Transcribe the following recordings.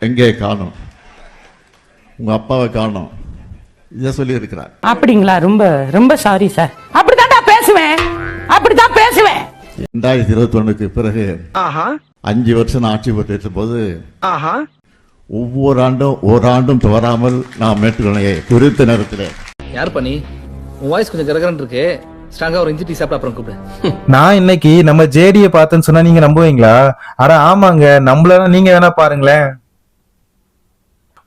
எங்கே காணோம், உங்க அப்பாவை காணோம், இதை சொல்லி இருக்கிறார். அப்படிங்களா? ரொம்ப ரொம்ப சாரி சார். அப்படித்தான் பேசுவேன், அப்படித்தான் பேசுவேன். 2021க்கு பிறகு 5 வருஷம் ஆட்சி பெற்ற போது ஒவ்வொரு ஆண்டும் ஓராண்டும் தவறாமல் நாம் மேட்டுக்கொள்ளையை குறித்த நேரத்தில். யார் பண்ணி உன் வாய்ஸ் கொஞ்சம் கரகரன் இருக்கு, ஸ்ட்ராங்கா ஒரு இஞ்சி டீ சாப்பிட அப்புறம் கூப்பிடு. நான் இன்னைக்கு நம்ம ஜேடியை பார்த்தேன்னு சொன்னா நீங்க நம்புவீங்களா? அட ஆமாங்க, நம்மள நீங்க வேணா பாருங்களேன்.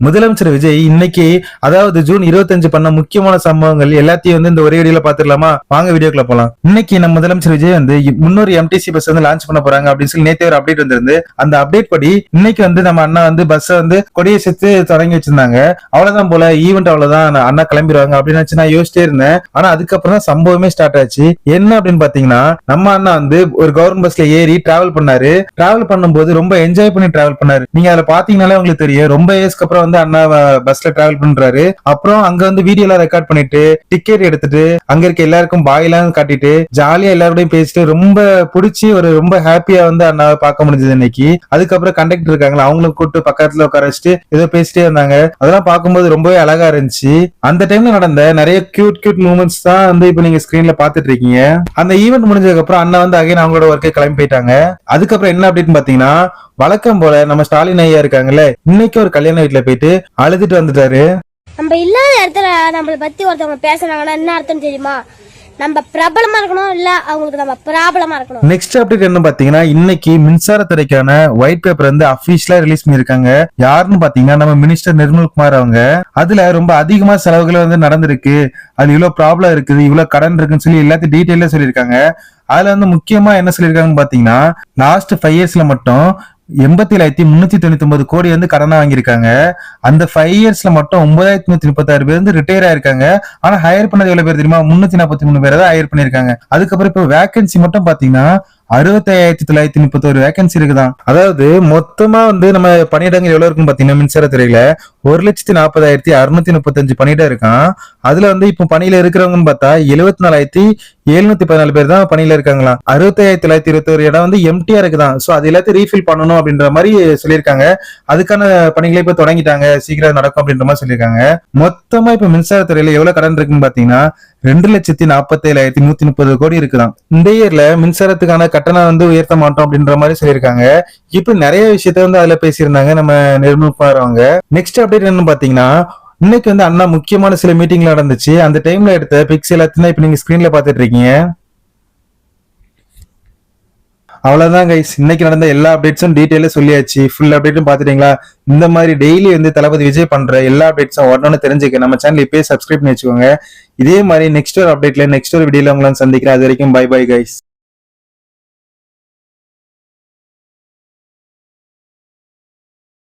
முதலமைச்சர் விஜய் இன்னைக்கு, அதாவது ஜூன் 25 பண்ண முக்கியமான சம்பவங்கள் எல்லாத்தையும் வந்து இந்த ஒரே வீடியோல பாத்துடலாமா? வாங்க வீடியோக்குள்ள போலாம். இன்னைக்கு நம்ம முதலமைச்சர் விஜய் வந்து 300 எம்டிசி பஸ் வந்து லான்ச் பண்ண போறாங்க அப்படின்னு சொல்லி நேற்று ஒரு அப்டேட் வந்திருந்து, அந்த அப்டேட் படி இன்னைக்கு வந்து நம்ம அண்ணா வந்து பஸ் வந்து கொடியை சேர்த்து தொடங்கி வச்சிருந்தாங்க. அவ்வளவுதான் போல, ஈவெண்ட் அவ்வளவுதான், அண்ணா கிளம்பிடுவாங்க அப்படின்னு நான் யோசிச்சிட்டே இருந்தேன். ஆனா அதுக்கப்புறம் தான் சம்பவமே ஸ்டார்ட் ஆச்சு. என்ன அப்படின்னு பாத்தீங்கன்னா, நம்ம அண்ணா வந்து ஒரு கவர்மெண்ட் பஸ்ல ஏறி டிராவல் பண்ணாரு. டிராவல் பண்ணும்போது ரொம்ப என்ஜாய் பண்ணி டிராவல் பண்ணாரு. நீங்க அதுல பாத்தீங்கன்னாலே உங்களுக்கு தெரியும், ரொம்ப ஏஸ்க்கு அப்புறம் வந்து அண்ணா பஸ்ல டிராவல் பண்றாரு. அப்புறம் அங்க வந்து வீடியோ எல்லாம் ரெக்கார்ட் பண்ணிட்டு, டிக்கெட் எடுத்துட்டு, அங்க இருக்க எல்லாருக்கும் பாய் எல்லாம் காட்டிட்டு, ஜாலியா எல்லாரோடையும் பேசிட்டு, ரொம்ப பிடிச்சி ஒரு ரொம்ப ஹாப்பியா வந்து அண்ணாவை பார்க்க முடிஞ்சது இன்னைக்கு. அதுக்கப்புறம் கண்டக்டர் இருக்காங்களா, அவங்களும் கூப்பிட்டு பக்கத்துல உட்கார வச்சுட்டு ஏதோ பேசிட்டே இருந்தாங்க. அதெல்லாம் பார்க்கும்போது ரொம்பவே அழகா இருந்துச்சு. அந்த டைம்ல நடந்த நிறைய கியூட் மூமெண்ட்ஸ் தான் வந்து இப்ப நீங்க ஸ்கிரீன்ல பாத்துட்டு இருக்கீங்க. அந்த ஈவெண்ட் முடிஞ்சதுக்கு அப்புறம் அண்ணா வந்து அகைன் அவங்களோட ஒர்க்கை கிளம்பி போயிட்டாங்க. அதுக்கப்புறம் என்ன அப்படின்னு பாத்தீங்கன்னா, வழக்கம் போல நம்ம ஸ்டாலின் ஐயா இருக்காங்கல்ல, இன்னைக்கு ஒரு கல்யாண வீட்டுல போயிட்டு அழுதுட்டு வந்துட்டாரு. நம்ம இல்லாத இடத்துல நம்மளை பத்தி ஒருத்தவங்க பேசுறாங்கன்னா என்ன அர்த்தம் தெரியுமா? நம்ம பிரபலமா இருக்கணும், இல்ல அவங்களுக்கு நம்ம ப்ராப்ளமா இருக்கணும். நெக்ஸ்ட் அப்டேட் என்ன பாத்தீங்கன்னா, இன்னைக்கு மின்சாரத்துறைக்கான ஒயிட் பேப்பர் வந்து அபிஷியலா ரிலீஸ் பண்ணிருக்காங்க. யாருன்னு பாத்தீங்கன்னா, நம்ம மினிஸ்டர் நிர்மல்குமார் அவங்க. அதுல ரொம்ப அதிகமா செலவுகள் வந்து நடந்திருக்கு, அது இவ்வளவு ப்ராப்ளம் இருக்குது, இவ்வளவு கடன் இருக்குன்னு சொல்லி எல்லாத்தையும் டீடைலா சொல்லியிருக்காங்க. அதுல வந்து முக்கியமா என்ன சொல்லியிருக்காங்கன்னு பாத்தீங்கன்னா, லாஸ்ட் 5 இயர்ஸ்ல மட்டும் 87,399 கோடி வந்து கடனா வாங்கியிருக்காங்க. அந்த 5 இயர்ஸ்ல மட்டும் 9,136 பேர் வந்து ரிட்டையர் ஆயிருக்காங்க. ஆனா ஹையர் பண்ணது எவ்வளவு பேர் தெரியுமா? 343 பேரை தான் ஹையர் பண்ணிருக்காங்க. அதுக்கப்புறம் இப்ப வேகன்சி மட்டும் பாத்தீங்கன்னா 65,931 வேகன்சி இருக்குதான். அதாவது மொத்தமா வந்து நம்ம பணியிடங்கள் எவ்வளவு இருக்குன்னு பாத்தீங்கன்னா, மின்சாரத்துறையில 1,40,635 பணியிடம் இருக்கான். அதுல வந்து இப்ப பணியில இருக்கிறவங்கன்னு பார்த்தா 74,714 பேர் தான் பணியில இருக்காங்களாம். 65,921 இடம் வந்து எம்டிஆ இருக்குதான். சோ அது எல்லாத்தையும் ரீஃபில் பண்ணணும் அப்படின்ற மாதிரி சொல்லியிருக்காங்க. அதுக்கான பணிகளை இப்ப தொடங்கிட்டாங்க, சீக்கிரம் நடக்கும் அப்படின்ற மாதிரி சொல்லியிருக்காங்க. மொத்தமா இப்ப மின்சாரத்துறையில எவ்வளவு கடன் இருக்குன்னு பாத்தீங்கன்னா 2,47,130 கோடி இருக்குதான். இந்த இயர்ல மின்சாரத்துக்கான கட்டணம் வந்து உயர்த்த மாட்டோம் அப்படின்ற மாதிரி சொல்லியிருக்காங்க. இப்ப நிறைய விஷயத்த வந்து அதுல பேசியிருந்தாங்க நம்ம நிர்மல்குமார் அவங்க. நெக்ஸ்ட் அப்டேட் என்னன்னு பாத்தீங்கன்னா, இன்னைக்கு வந்து அண்ணா முக்கியமான சில மீட்டிங்ல நடந்துச்சு. அந்த டைம்ல எடுத்த பிக்ஸ் எல்லாத்தையும் இப்ப நீங்க ஸ்கிரீன்ல பாத்துட்டு இருக்கீங்க. அவ்வளவுதான் கைஸ், இன்னைக்கு நடந்த எல்லா அப்டேட்ஸும் டீடைலா சொல்லியாச்சு. ஃபுல் அப்டேட்டும் பாத்துட்டீங்களா? இந்த மாதிரி டெய்லி வந்து தளபதி விஜய் பண்ற எல்லா அப்டேட்ஸும் உடனே தெரிஞ்சுக்க நம்ம சேனல் இப்பயே சப்ஸ்கிரைப் பண்ணி வச்சுக்கோங்க. இதே மாதிரி நெக்ஸ்ட் ஒரு அப்டேட்ல நெக்ஸ்ட் ஒரு வீடியோல உங்களை சந்திக்கிறேன். அது வரைக்கும் பை பை கைஸ்.